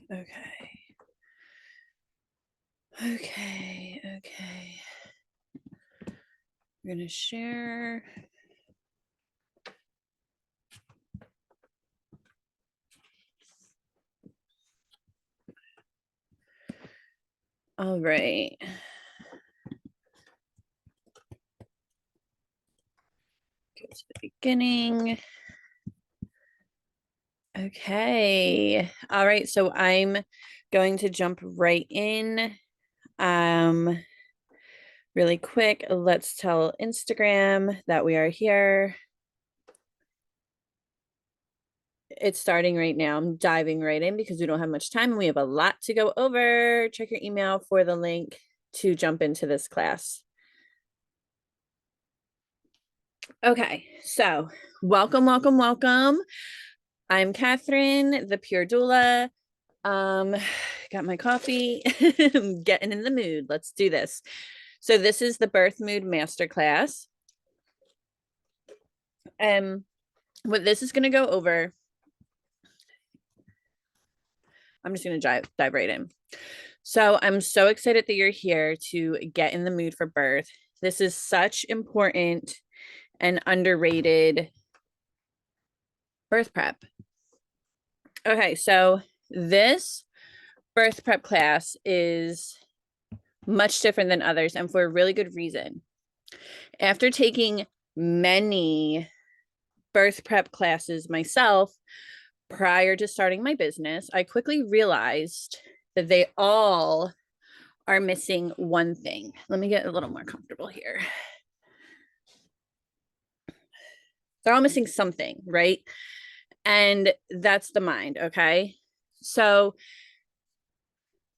Okay. Okay. We're going to share. All right. Go to the beginning. Okay. All right. So I'm going to jump right in. Really quick, let's tell Instagram that we are here. It's starting right now. I'm diving right in because we don't have much time and we have a lot to go over. Check your email for the link to jump into this class. Okay, so welcome. I'm Catherine, the Pure Doula. Got my coffee. I'm getting in the mood. Let's do this. So this is the Birth Mood Masterclass. What this is going to go over, I'm just going to dive right in. So I'm so excited that you're here to get in the mood for birth. This is such important and underrated birth prep. Okay, so this birth prep class is much different than others and for a really good reason. After taking many birth prep classes myself prior to starting my business, I quickly realized that they all are missing one thing. Let me get a little more comfortable here. They're all missing something, right? And that's the mind, okay? So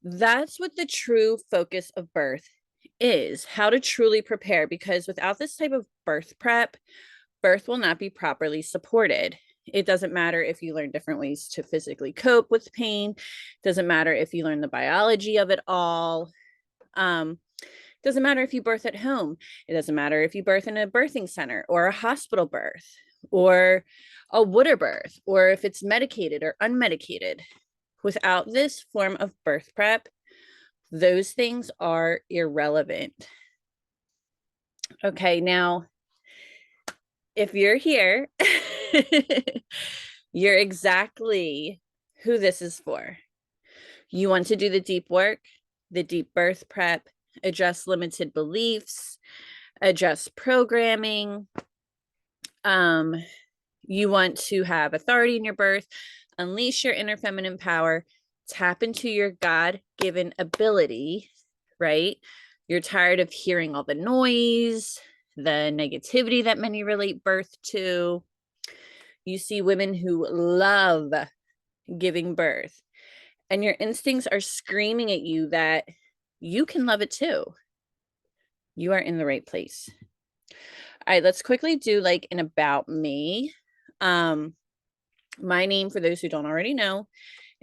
that's what the true focus of birth is, how to truly prepare, because without this type of birth prep, birth will not be properly supported. It doesn't matter if you learn different ways to physically cope with pain. It doesn't matter if you learn the biology of it all. It doesn't matter if you birth at home. It doesn't matter if you birth in a birthing center or a hospital birth or a water birth, or if it's medicated or unmedicated. Without this form of birth prep, those things are irrelevant. Okay, now, if you're here, you're exactly who this is for. You want to do the deep work, the deep birth prep, address limited beliefs, adjust programming. You want to have authority in your birth, unleash your inner feminine power, tap into your God-given ability, right? You're tired of hearing all the noise, the negativity that many relate birth to. You see women who love giving birth, and your instincts are screaming at you that you can love it too. You are in the right place. All right, let's quickly do like an about me. My name, for those who don't already know,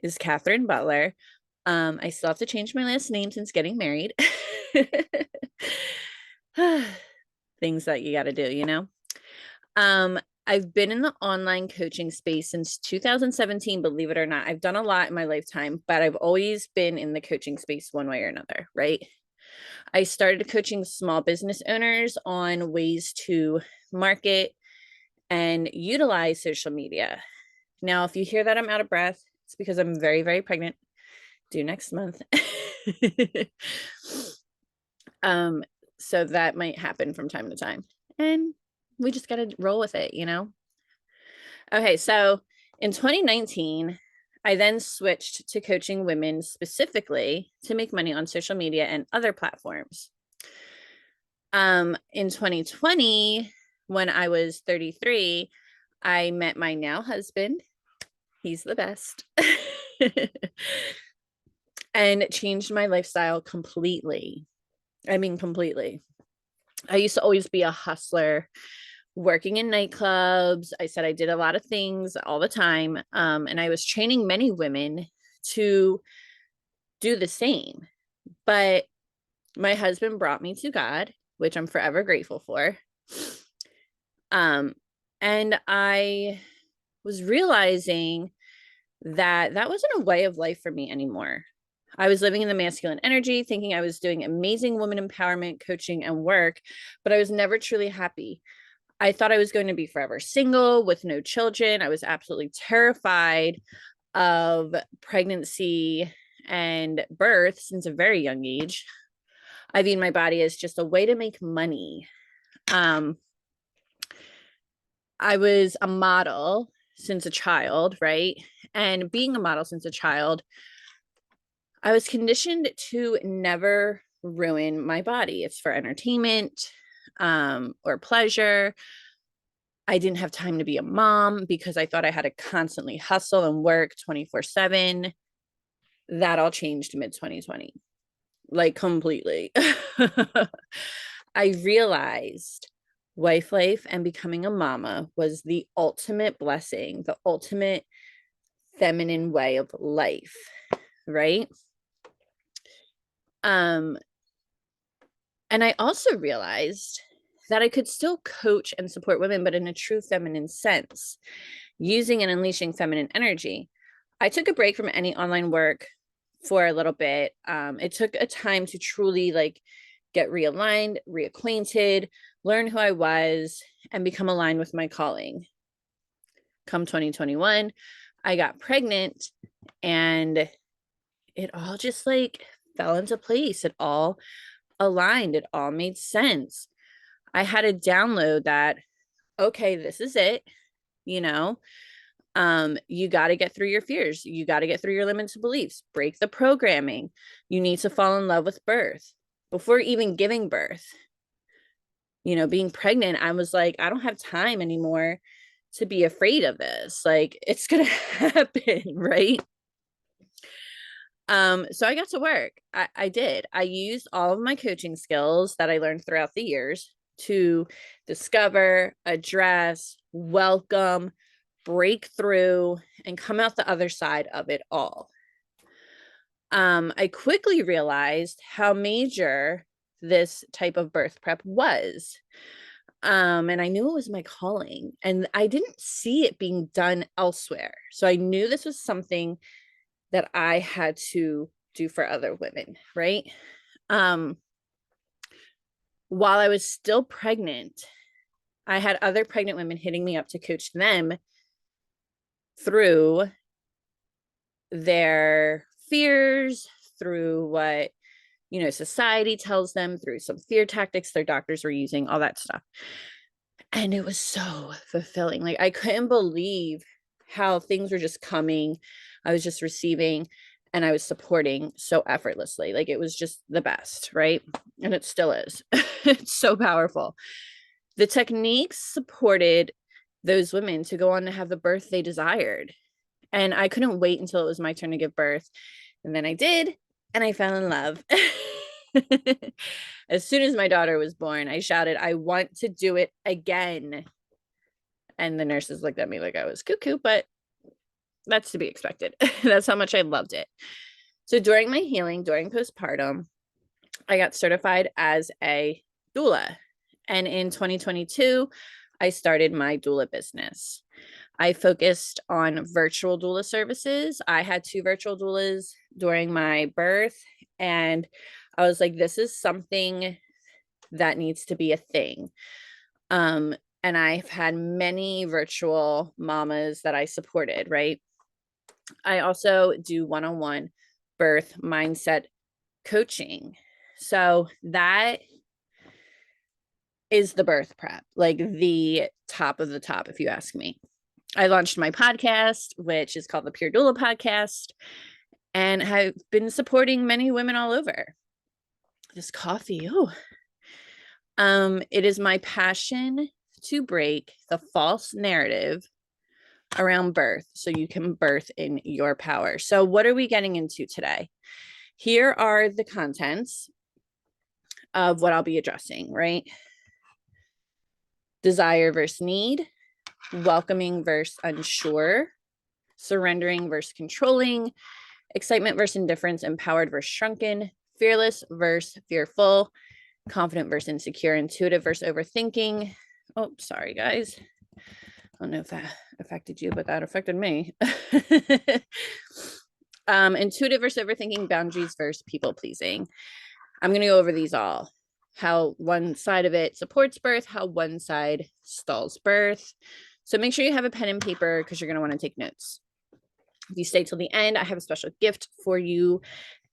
is Catherine Butler. I still have to change my last name since getting married. Things that you got to do, you know? I've been in the online coaching space since 2017, believe it or not. I've done a lot in my lifetime, but I've always been in the coaching space one way or another, right? I started coaching small business owners on ways to market and utilize social media. Now, if you hear that I'm out of breath, it's because I'm very, very pregnant, due next month. So that might happen from time to time. And we just got to roll with it, you know? Okay, so in 2019, I then switched to coaching women specifically to make money on social media and other platforms. In 2020, when I was 33, I met my now husband. He's the best. And changed my lifestyle completely. I mean, completely. I used to always be a hustler, working in nightclubs. I said I did a lot of things all the time. And I was training many women to do the same. But my husband brought me to God, which I'm forever grateful for. And I was realizing that wasn't a way of life for me anymore. I was living in the masculine energy, thinking I was doing amazing woman empowerment, coaching, and work, but I was never truly happy. I thought I was going to be forever single with no children. I was absolutely terrified of pregnancy and birth since a very young age. I viewed my body as just a way to make money. I was a model since a child, right? And being a model since a child, I was conditioned to never ruin my body. It's for entertainment or pleasure. I didn't have time to be a mom because I thought I had to constantly hustle and work 24/7. That all changed mid 2020, like completely. I realized wife life and becoming a mama was the ultimate blessing, the ultimate feminine way of life, right? And I also realized that I could still coach and support women, but in a true feminine sense, using and unleashing feminine energy. I took a break from any online work for a little bit. It took a time to truly like get realigned, reacquainted, learn who I was, and become aligned with my calling. Come 2021, I got pregnant and it all just like fell into place. It all aligned. It all made sense. I had to download that, okay, this is it, you know. You got to get through your fears. You got to get through your limited beliefs, break the programming. You need to fall in love with birth before even giving birth. You know, being pregnant, I was like, I don't have time anymore to be afraid of this. Like, it's going to happen, right? So I got to work. I did. I used all of my coaching skills that I learned throughout the years to discover, address, welcome, break through, and come out the other side of it all. I quickly realized how major this type of birth prep was. And I knew it was my calling, and I didn't see it being done elsewhere. So I knew this was something that I had to do for other women, right? While I was still pregnant, I had other pregnant women hitting me up to coach them through their fears, through what, you know, society tells them, through some fear tactics their doctors were using, all that stuff. And it was so fulfilling. Like, I couldn't believe how things were just coming. I was just receiving and I was supporting so effortlessly. Like, it was just the best, right? And it still is. It's so powerful. The techniques supported those women to go on to have the birth they desired. And I couldn't wait until it was my turn to give birth. And then I did, and I fell in love. As soon as my daughter was born, I shouted, I want to do it again. And the nurses looked at me like I was cuckoo, but that's to be expected. That's how much I loved it. So during my healing, during postpartum, I got certified as a doula. And in 2022, I started my doula business. I focused on virtual doula services. I had 2 virtual doulas during my birth, and I was like, this is something that needs to be a thing. And I've had many virtual mamas that I supported, right? I also do one-on-one birth mindset coaching. So that is the birth prep, like the top of the top, if you ask me. I launched my podcast, which is called the Pure Doula Podcast, and have been supporting many women all over. This coffee, it is my passion to break the false narrative around birth so you can birth in your power. So what are we getting into today? Here are the contents of what I'll be addressing, right? Desire versus need, welcoming versus unsure, surrendering versus controlling, excitement versus indifference, empowered versus shrunken, fearless versus fearful, confident versus insecure, intuitive versus overthinking. Oh, sorry, guys. I don't know if affected you, but that affected me. Intuitive versus overthinking, boundaries versus people pleasing. I'm going to go over these all. How one side of it supports birth, how one side stalls birth. So make sure you have a pen and paper because you're going to want to take notes. If you stay till the end, I have a special gift for you.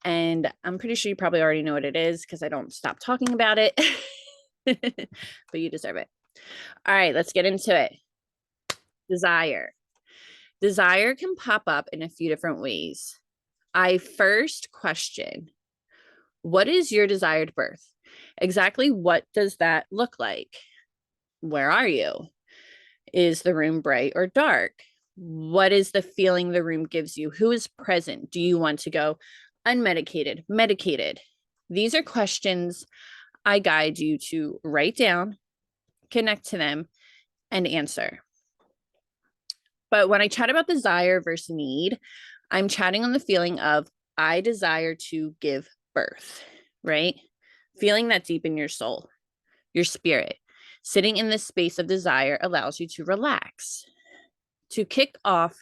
And I'm pretty sure you probably already know what it is because I don't stop talking about it. But you deserve it. All right, let's get into it. Desire. Desire can pop up in a few different ways. I first question, what is your desired birth? Exactly what does that look like? Where are you? Is the room bright or dark? What is the feeling the room gives you? Who is present? Do you want to go unmedicated, medicated? These are questions I guide you to write down, connect to them, and answer. But when I chat about desire versus need, I'm chatting on the feeling of I desire to give birth, right? Feeling that deep in your soul, your spirit. Sitting in this space of desire allows you to relax, to kick off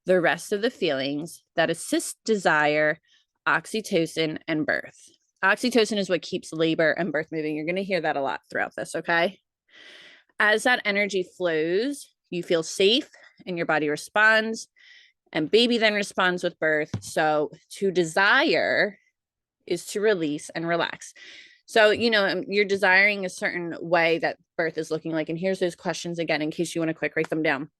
the rest of the feelings that assist desire, oxytocin, and birth. Oxytocin is what keeps labor and birth moving. You're going to hear that a lot throughout this, okay? As that energy flows, you feel safe and your body responds, and baby then responds with birth. So to desire is to release and relax. So, you're desiring a certain way that birth is looking like. And here's those questions again, in case you want to quick write them down.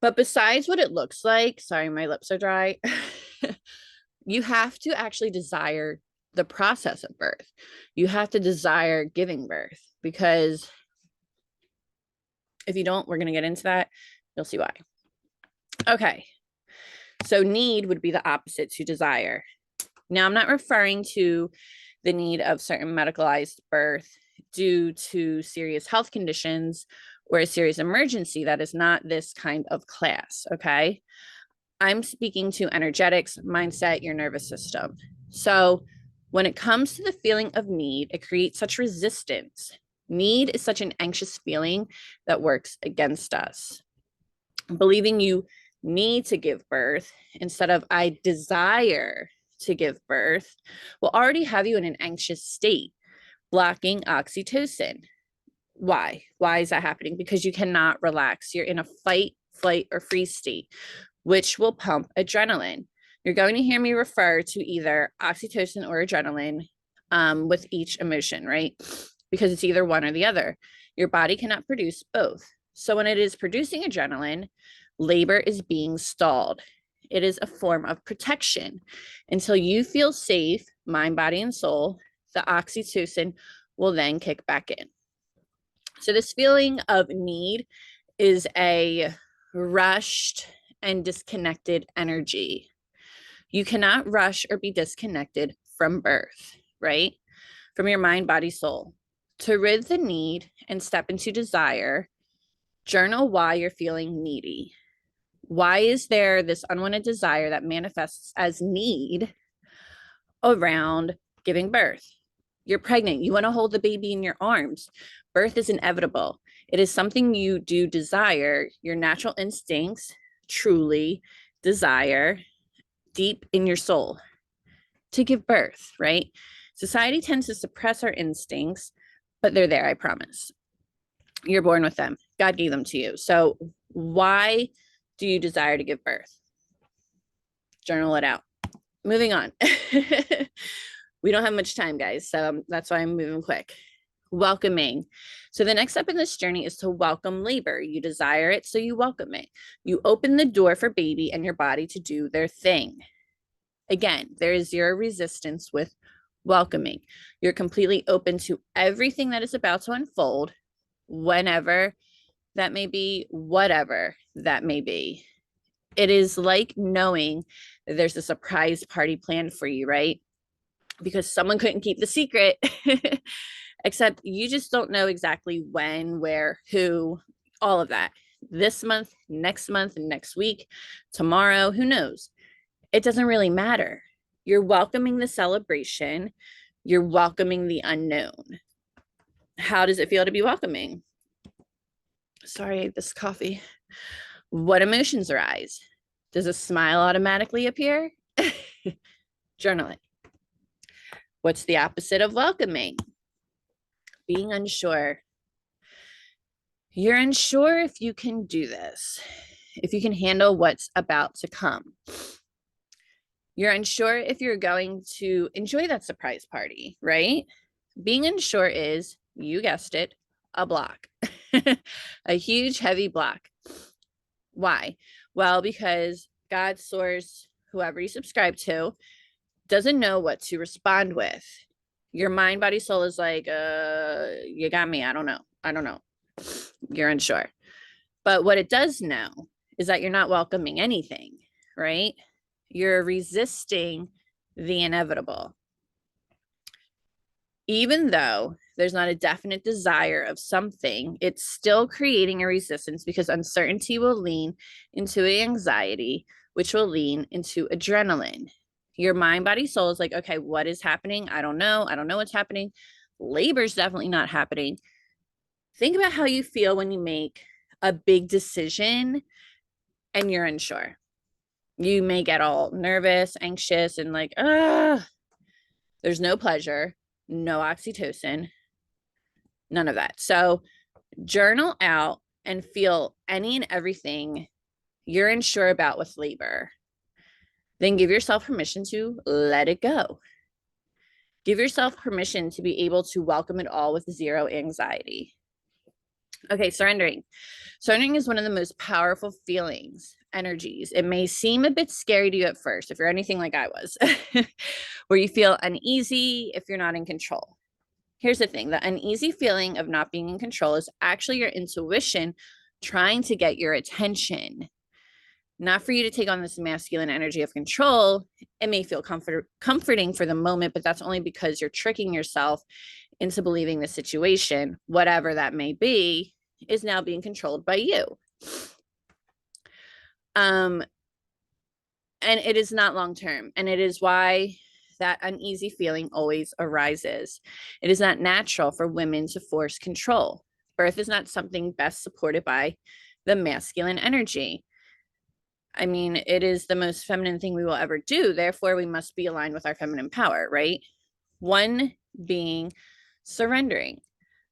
But besides what it looks like, sorry, my lips are dry. You have to actually desire the process of birth. You have to desire giving birth, because if you don't, we're going to get into that. You'll see why. Okay. So need would be the opposite to desire. Now, I'm not referring to the need of certain medicalized birth due to serious health conditions or a serious emergency. That is not this kind of class, okay? I'm speaking to energetics, mindset, your nervous system. So when it comes to the feeling of need, it creates such resistance. Need is such an anxious feeling that works against us. Believing you need to give birth instead of I desire to give birth will already have you in an anxious state, blocking oxytocin. Why? Why is that happening? Because you cannot relax. You're in a fight, flight, or freeze state, which will pump adrenaline. You're going to hear me refer to either oxytocin or adrenaline with each emotion, right? Because it's either one or the other. Your body cannot produce both. So when it is producing adrenaline, labor is being stalled. It is a form of protection. Until you feel safe, mind, body, and soul, the oxytocin will then kick back in. So this feeling of need is a rushed and disconnected energy. You cannot rush or be disconnected from birth, right? From your mind, body, soul. To rid the need and step into desire, journal why you're feeling needy. Why is there this unwanted desire that manifests as need around giving birth? You're pregnant. You want to hold the baby in your arms. Birth is inevitable. It is something you do desire. Your natural instincts truly desire deep in your soul to give birth, right? Society tends to suppress our instincts, but they're there, I promise. You're born with them. God gave them to you. So why do you desire to give birth? Journal it out. Moving on. We don't have much time, guys, so that's why I'm moving quick. Welcoming. So the next step in this journey is to welcome labor. You desire it, so you welcome it. You open the door for baby and your body to do their thing. Again, there is zero resistance with welcoming. You're completely open to everything that is about to unfold, whenever that may be, whatever that may be. It is like knowing that there's a surprise party planned for you, right? Because someone couldn't keep the secret, except you just don't know exactly when, where, who, all of that. This month, next week, tomorrow, who knows? It doesn't really matter. You're welcoming the celebration. You're welcoming the unknown. How does it feel to be welcoming? Sorry, this coffee. What emotions arise? Does a smile automatically appear? Journal it. What's the opposite of welcoming? Being unsure. You're unsure if you can do this, if you can handle what's about to come. You're unsure if you're going to enjoy that surprise party, right? Being unsure is, you guessed it, a block, a huge, heavy block. Why? Well, because God, source, whoever you subscribe to, doesn't know what to respond with. Your mind, body, soul is like, you got me. I don't know. I don't know. You're unsure. But what it does know is that you're not welcoming anything, right? You're resisting the inevitable. Even though there's not a definite desire of something, it's still creating a resistance because uncertainty will lean into anxiety, which will lean into adrenaline. Your mind, body, soul is like, okay, what is happening? I don't know. I don't know what's happening. Labor's definitely not happening. Think about how you feel when you make a big decision and you're unsure. You may get all nervous, anxious, and like, there's no pleasure, no oxytocin, none of that. So journal out and feel any and everything you're unsure about with labor. Then give yourself permission to let it go. Give yourself permission to be able to welcome it all with zero anxiety. Okay, surrendering. Surrendering is one of the most powerful feelings, energies. It may seem a bit scary to you at first, if you're anything like I was, where you feel uneasy if you're not in control. Here's the thing, the uneasy feeling of not being in control is actually your intuition trying to get your attention, not for you to take on this masculine energy of control. It may feel comforting for the moment, but that's only because you're tricking yourself into believing the situation, whatever that may be, is now being controlled by you. And it is not long-term. And it is why that uneasy feeling always arises. It is not natural for women to force control. Birth is not something best supported by the masculine energy. I mean, it is the most feminine thing we will ever do. Therefore, we must be aligned with our feminine power, right? One being surrendering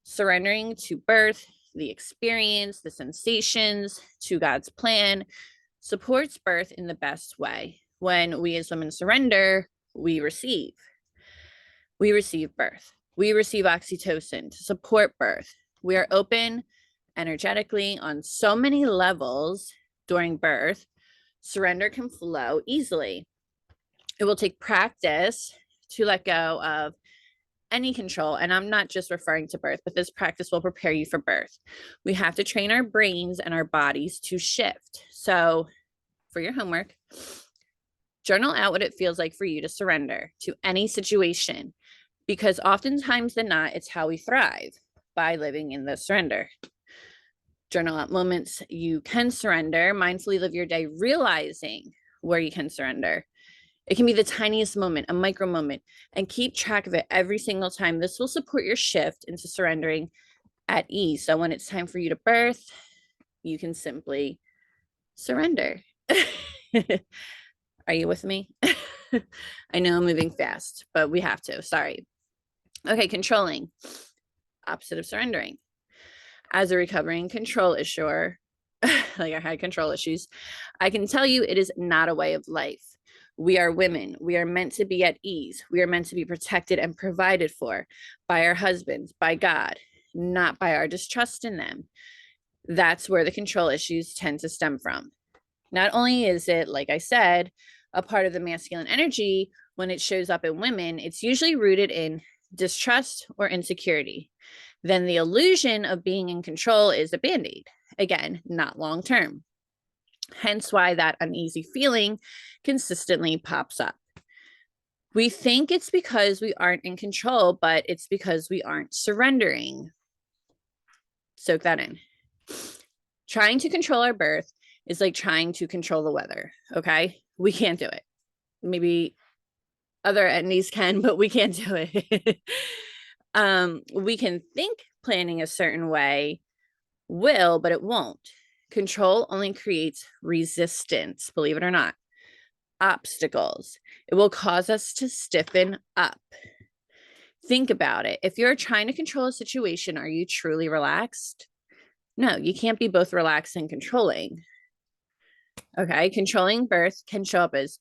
to birth, the experience, the sensations, to God's plan, supports birth in the best way. When we as women surrender, we receive. We receive birth. We receive oxytocin to support birth. We are open energetically on so many levels during birth. Surrender can flow easily. It will take practice to let go of any control. And I'm not just referring to birth, but this practice will prepare you for birth. We have to train our brains and our bodies to shift. So for your homework, journal out what it feels like for you to surrender to any situation, because oftentimes than not, it's how we thrive, by living in the surrender. Journal out moments you can surrender, mindfully live your day realizing where you can surrender. It can be the tiniest moment, a micro moment, and keep track of it every single time. This will support your shift into surrendering at ease. So when it's time for you to birth, you can simply surrender. Are you with me? I know I'm moving fast, but we have to. Sorry. Okay, controlling. Opposite of surrendering. As a recovering control issuer, like I had control issues, I can tell you it is not a way of life. We are women. We are meant to be at ease. We are meant to be protected and provided for by our husbands, by God, not by our distrust in them. That's where the control issues tend to stem from. Not only is it, like I said, a part of the masculine energy, when it shows up in women, it's usually rooted in distrust or insecurity. Then the illusion of being in control is a band-aid. Again, not long-term. Hence why that uneasy feeling consistently pops up. We think it's because we aren't in control, but it's because we aren't surrendering. Soak that in. Trying to control our birth is like trying to control the weather, okay? We can't do it. Maybe other entities can, but we can't do it. We can think planning a certain way, Will, but it won't. Control only creates resistance, believe it or not. Obstacles. It will cause us to stiffen up. Think about it. If you're trying to control a situation, are you truly relaxed? No, you can't be both relaxed and controlling. Okay. Controlling birth can show up as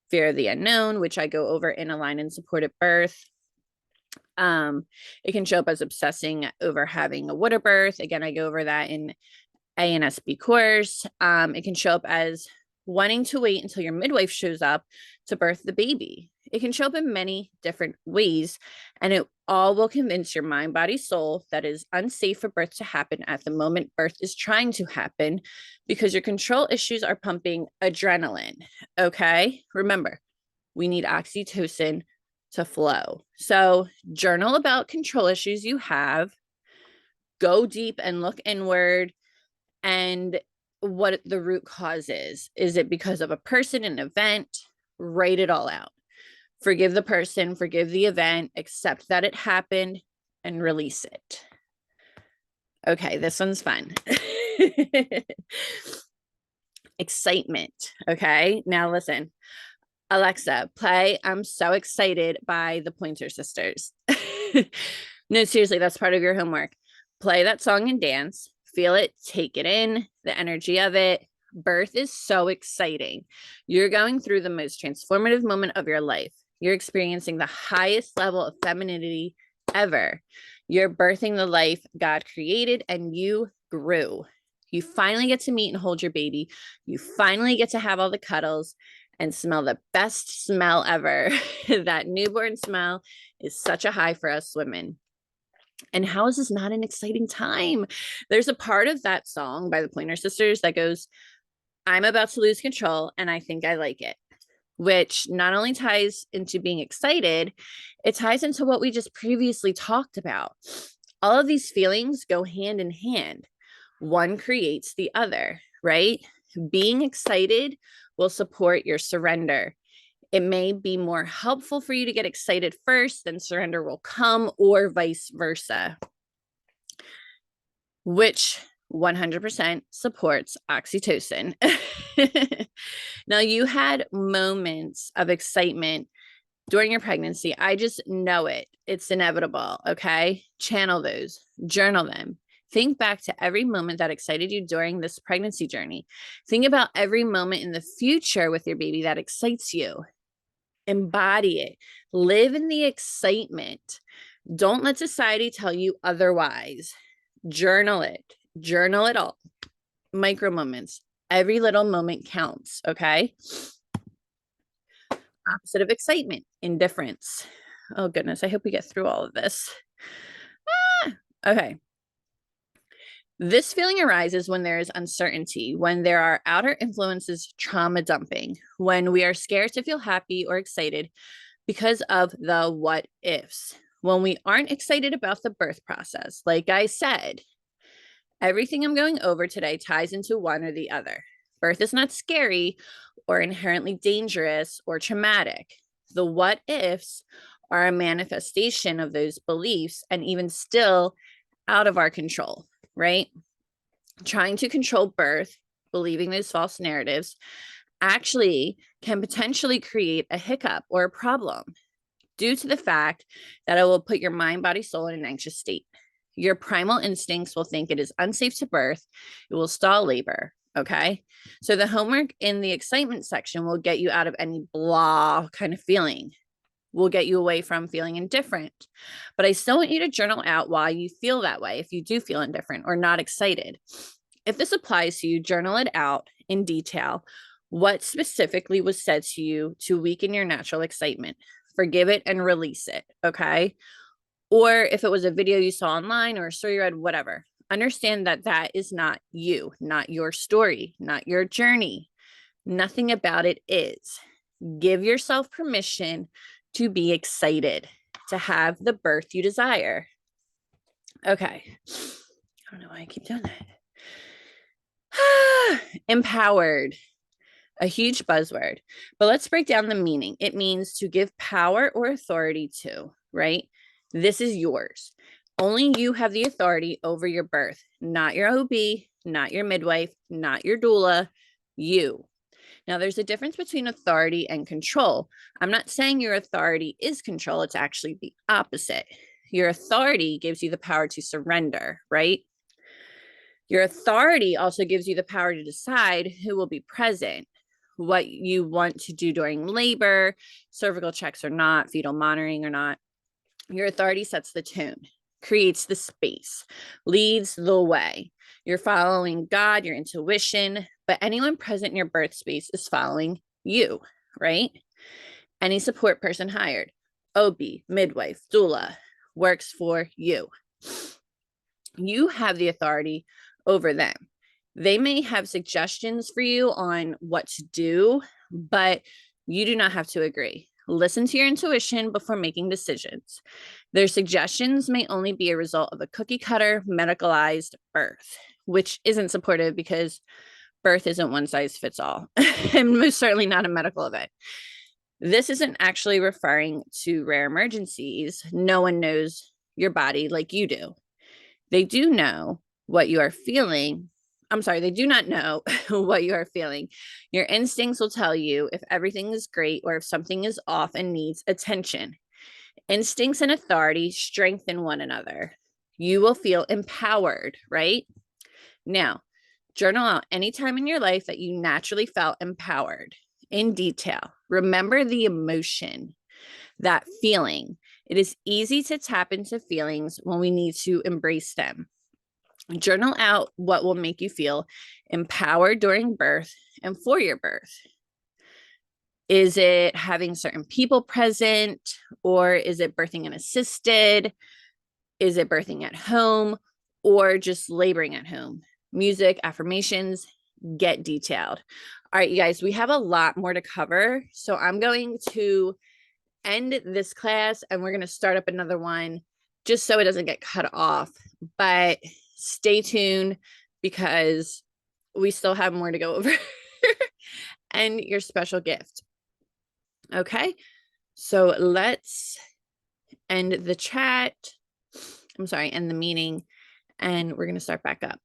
fear of the unknown, which I go over in Align and Support at Birth. It can show up as obsessing over having a water birth. Again, I go over that in ANSB course. It can show up as wanting to wait until your midwife shows up to birth the baby. It can show up in many different ways, and it all will convince your mind, body, soul that it is unsafe for birth to happen at the moment birth is trying to happen because your control issues are pumping adrenaline. Okay. Remember, we need oxytocin to flow. So, journal about control issues you have, go deep and look inward and what the root cause is. Is it because of a person, an event? Write it all out. Forgive the person, forgive the event, accept that it happened, and release it. Okay, this one's fun. Excitement. Okay, now listen. Alexa, play I'm So Excited by the Pointer Sisters. No, seriously, that's part of your homework. Play that song and dance. Feel it, take it in, the energy of it. Birth is so exciting. You're going through the most transformative moment of your life. You're experiencing the highest level of femininity ever. You're birthing the life God created and you grew. You finally get to meet and hold your baby. You finally get to have all the cuddles and smell the best smell ever. That newborn smell is such a high for us women. And how is this not an exciting time? There's a part of that song by the Pointer Sisters that goes, I'm about to lose control and I think I like it, which not only ties into being excited, it ties into what we just previously talked about. All of these feelings go hand in hand. One creates the other, right? Being excited will support your surrender. It may be more helpful for you to get excited first, then surrender will come, or vice versa, which 100% supports oxytocin. Now, you had moments of excitement during your pregnancy. I just know it. It's inevitable. Okay. Channel those, journal them. Think back to every moment that excited you during this pregnancy journey. Think about every moment in the future with your baby that excites you. Embody it. Live in the excitement. Don't let society tell you otherwise. Journal it. Journal it all. Micro moments. Every little moment counts. Okay. Opposite of excitement, indifference. Oh, goodness. I hope we get through all of this. Okay. This feeling arises when there is uncertainty, when there are outer influences trauma dumping, when we are scared to feel happy or excited because of the what ifs, when we aren't excited about the birth process. Like I said, everything I'm going over today ties into one or the other. Birth is not scary or inherently dangerous or traumatic. The what ifs are a manifestation of those beliefs and even still out of our control, right? Trying to control birth, believing those false narratives, actually can potentially create a hiccup or a problem due to the fact that it will put your mind, body, soul in an anxious state. Your primal instincts will think it is unsafe to birth. It will stall labor. Okay. So the homework in the excitement section will get you out of any blah kind of feeling. Will get you away from feeling indifferent. But I still want you to journal out why you feel that way if you do feel indifferent or not excited. If this applies to you, journal it out in detail. What specifically was said to you to weaken your natural excitement? Forgive it and release it. Okay. Or if it was a video you saw online or a story you read, whatever, understand that that is not you, not your story, not your journey. Nothing about it is. Give yourself permission to be excited, to have the birth you desire. Okay. I don't know why I keep doing that. Empowered, a huge buzzword, but let's break down the meaning. It means to give power or authority to, right? This is yours. Only you have the authority over your birth, not your OB, not your midwife, not your doula, you. Now, there's a difference between authority and control. I'm not saying your authority is control, it's actually the opposite. Your authority gives you the power to surrender, right? Your authority also gives you the power to decide who will be present, what you want to do during labor, cervical checks or not, fetal monitoring or not. Your authority sets the tone, creates the space, leads the way. You're following God, your intuition, but anyone present in your birth space is following you, right? Any support person hired, OB, midwife, doula, works for you. You have the authority over them. They may have suggestions for you on what to do, but you do not have to agree. Listen to your intuition before making decisions. Their suggestions may only be a result of a cookie cutter medicalized birth, which isn't supportive because birth isn't one size fits all, and most certainly not a medical event. This isn't actually referring to rare emergencies. No one knows your body like you do. They do know what you are feeling. I'm sorry, they do not know what you are feeling. Your instincts will tell you if everything is great or if something is off and needs attention. Instincts and authority strengthen one another. You will feel empowered, right? Now, journal out any time in your life that you naturally felt empowered in detail. Remember the emotion, that feeling. It is easy to tap into feelings when we need to embrace them. Journal out what will make you feel empowered during birth and for your birth. Is it having certain people present, or is it birthing and assisted? Is it birthing at home, or just laboring at home? Music, affirmations, get detailed. All right, you guys, we have a lot more to cover. So I'm going to end this class and we're going to start up another one just so it doesn't get cut off. But stay tuned because we still have more to go over and your special gift. Okay, so let's end the chat. I'm sorry, end the meeting, and we're going to start back up.